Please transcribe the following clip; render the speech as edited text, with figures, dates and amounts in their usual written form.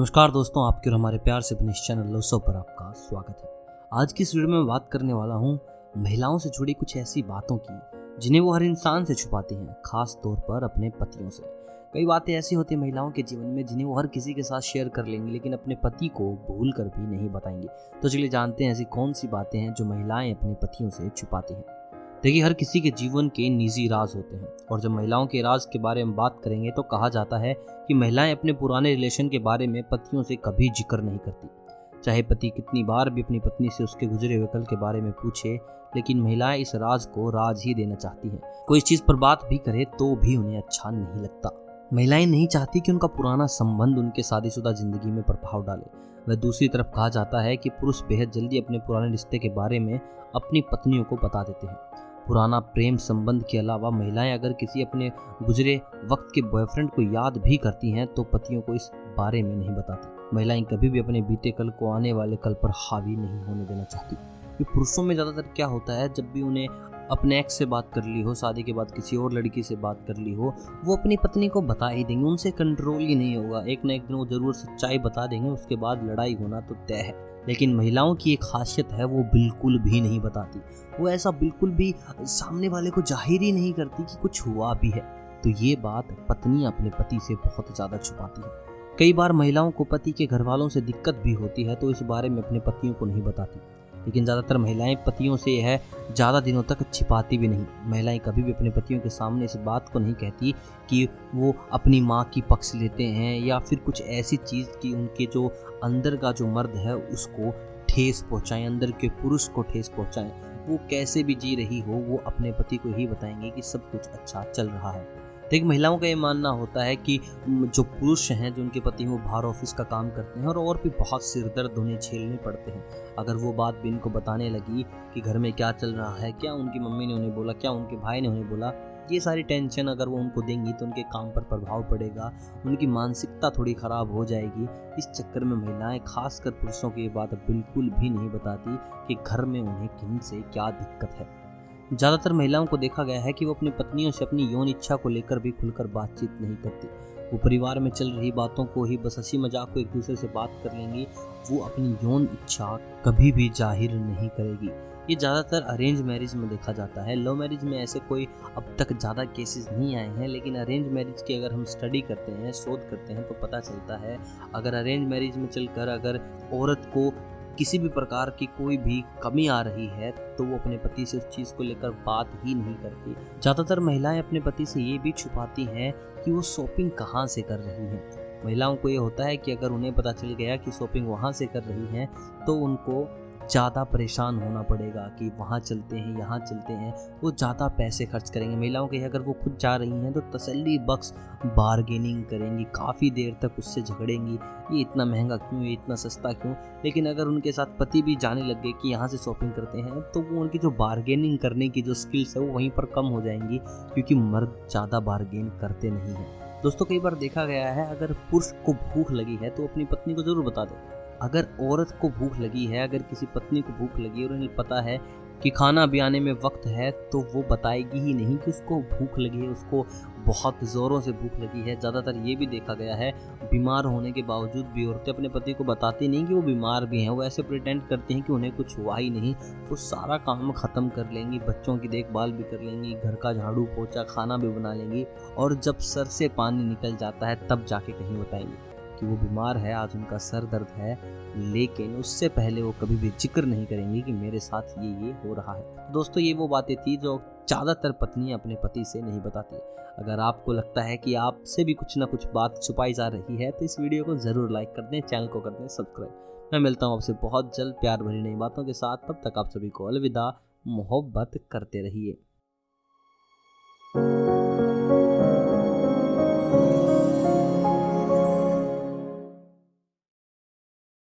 नमस्कार दोस्तों, आपके और हमारे प्यार से बने इस चैनल लोसो पर आपका स्वागत है। आज की इस वीडियो में मैं बात करने वाला हूँ महिलाओं से जुड़ी कुछ ऐसी बातों की जिन्हें वो हर इंसान से छुपाती हैं, खास तौर पर अपने पतियों से। कई बातें ऐसी होती हैं महिलाओं के जीवन में जिन्हें वो हर किसी के साथ शेयर कर लेंगी, लेकिन अपने पति को भूल कर भी नहीं बताएंगी। तो चलिए जानते हैं ऐसी कौन सी बातें हैं जो महिलाएं अपने पतियों से छुपाती हैं। देखिए, हर किसी के जीवन के निजी राज होते हैं, और जब महिलाओं के राज के बारे में बात करेंगे तो कहा जाता है कि महिलाएं अपने पुराने रिलेशन के बारे में पतियों से कभी जिक्र नहीं करती। चाहे पति कितनी बार भी अपनी पत्नी से उसके गुजरे हुए कल के बारे में पूछे, लेकिन महिलाएं इस राज को राज ही देना चाहती हैं। कोई इस चीज पर बात भी करे तो भी उन्हें अच्छा नहीं लगता। महिलाएं नहीं चाहती कि उनका पुराना संबंध उनके शादीशुदा जिंदगी में प्रभाव डाले। वह दूसरी तरफ कहा जाता है कि पुरुष बेहद जल्दी अपने पुराने रिश्ते के बारे में अपनी पत्नियों को बता देते हैं। पुराना प्रेम संबंध के अलावा महिलाएं अगर किसी अपने गुजरे वक्त के बॉयफ्रेंड को याद भी करती हैं तो पतियों को इस बारे में नहीं बताती। महिलाएं कभी भी अपने बीते कल को आने वाले कल पर हावी नहीं होने देना चाहती। ये पुरुषों में ज़्यादातर क्या होता है, जब भी उन्हें अपने एक्स से बात कर ली हो, शादी के बाद किसी और लड़की से बात कर ली हो, वो अपनी पत्नी को बता ही देंगे। उनसे कंट्रोल ही नहीं होगा। एक ना एक दिन वो जरूर सच्चाई बता देंगे, उसके बाद लड़ाई होना तो तय है। लेकिन महिलाओं की एक खासियत है, वो बिल्कुल भी नहीं बताती। वो ऐसा बिल्कुल भी सामने वाले को जाहिर ही नहीं करती कि कुछ हुआ भी है। तो ये बात पत्नी अपने पति से बहुत ज़्यादा छुपाती है। कई बार महिलाओं को पति के घर वालों से दिक्कत भी होती है तो इस बारे में अपने पतियों को नहीं बताती। लेकिन ज़्यादातर महिलाएं पतियों से यह ज़्यादा दिनों तक छिपाती भी नहीं। महिलाएं कभी भी अपने पतियों के सामने इस बात को नहीं कहती कि वो अपनी माँ की पक्ष लेते हैं या फिर कुछ ऐसी चीज़ कि उनके जो अंदर का जो मर्द है उसको ठेस पहुँचाएं, अंदर के पुरुष को ठेस पहुँचाएं। वो कैसे भी जी रही हो, वो अपने पति को ही बताएंगे कि सब कुछ अच्छा चल रहा है। देखिए, महिलाओं का ये मानना होता है कि जो पुरुष हैं, जो उनके पति वो बाहर ऑफिस का काम करते हैं और भी बहुत सिरदर्द उन्हें झेलने पड़ते हैं। अगर वो बात भी इनको बताने लगी कि घर में क्या चल रहा है, क्या उनकी मम्मी ने उन्हें बोला, क्या उनके भाई ने उन्हें बोला, ये सारी टेंशन अगर वो उनको देंगी तो उनके काम पर प्रभाव पड़ेगा, उनकी मानसिकता थोड़ी ख़राब हो जाएगी। इस चक्कर में महिलाएं, खासकर पुरुषों की ये बात बिल्कुल भी नहीं बताती कि घर में उन्हें किन से क्या दिक्कत है। ज़्यादातर महिलाओं को देखा गया है कि वो अपनी पत्नियों से अपनी यौन इच्छा को लेकर भी खुलकर बातचीत नहीं करती। वो परिवार में चल रही बातों को ही बस हंसी मजाक को एक दूसरे से बात कर लेंगी। वो अपनी यौन इच्छा कभी भी जाहिर नहीं करेगी। ये ज़्यादातर अरेंज मैरिज में देखा जाता है। लव मैरिज में ऐसे कोई अब तक ज़्यादा केसेस नहीं आए हैं, लेकिन अरेंज मैरिज की अगर हम स्टडी करते हैं, शोध करते हैं तो पता चलता है अगर अरेंज मैरिज में चलकर अगर औरत को किसी भी प्रकार की कोई भी कमी आ रही है तो वो अपने पति से उस चीज़ को लेकर बात ही नहीं करती। ज़्यादातर महिलाएं अपने पति से ये भी छुपाती हैं कि वो शॉपिंग कहाँ से कर रही हैं। महिलाओं को ये होता है कि अगर उन्हें पता चल गया कि शॉपिंग वहाँ से कर रही हैं तो उनको ज़्यादा परेशान होना पड़ेगा कि वहाँ चलते हैं, यहाँ चलते हैं। वो ज़्यादा पैसे खर्च करेंगे। महिलाओं के अगर वो खुद जा रही हैं तो तसल्ली बख्श बार्गेनिंग करेंगी, काफ़ी देर तक उससे झगड़ेंगी, ये इतना महंगा क्यों, ये इतना सस्ता क्यों। लेकिन अगर उनके साथ पति भी जाने लग गए कि यहाँ से शॉपिंग करते हैं तो वो उनकी जो बार्गेनिंग करने की जो स्किल्स है वो वहीं पर कम हो जाएंगी, क्योंकि मर्द ज़्यादा बार्गेन करते नहीं हैं। दोस्तों, कई बार देखा गया है अगर पुरुष को भूख लगी है तो अपनी पत्नी को ज़रूर बता दे। अगर औरत को भूख लगी है, अगर किसी पत्नी को भूख लगी है और उन्हें पता है कि खाना अभी आने में वक्त है, तो वो बताएगी ही नहीं कि उसको भूख लगी है, उसको बहुत ज़ोरों से भूख लगी है। ज़्यादातर ये भी देखा गया है बीमार होने के बावजूद भी औरतें अपने पति को बताती नहीं कि वो बीमार भी हैं। वो ऐसे प्रिटेंड करती हैं कि उन्हें कुछ हुआ ही नहीं। वो सारा काम ख़त्म कर लेंगी, बच्चों की देखभाल भी कर लेंगी, घर का झाड़ू पोछा खाना भी बना लेंगी, और जब सर से पानी निकल जाता है तब जाके कहीं बताएंगी कि वो बीमार है, आज उनका सर दर्द है। लेकिन उससे पहले वो कभी भी जिक्र नहीं करेंगी कि मेरे साथ ये हो रहा है। दोस्तों, ये वो बातें थी जो ज़्यादातर पत्नियां अपने पति से नहीं बताती। अगर आपको लगता है कि आपसे भी कुछ ना कुछ बात छुपाई जा रही है तो इस वीडियो को ज़रूर लाइक कर दें, चैनल को कर दें सब्सक्राइब। मैं मिलता हूँ आपसे बहुत जल्द प्यार भरी नई बातों के साथ। तब तक आप सभी को अलविदा। मोहब्बत करते रहिए।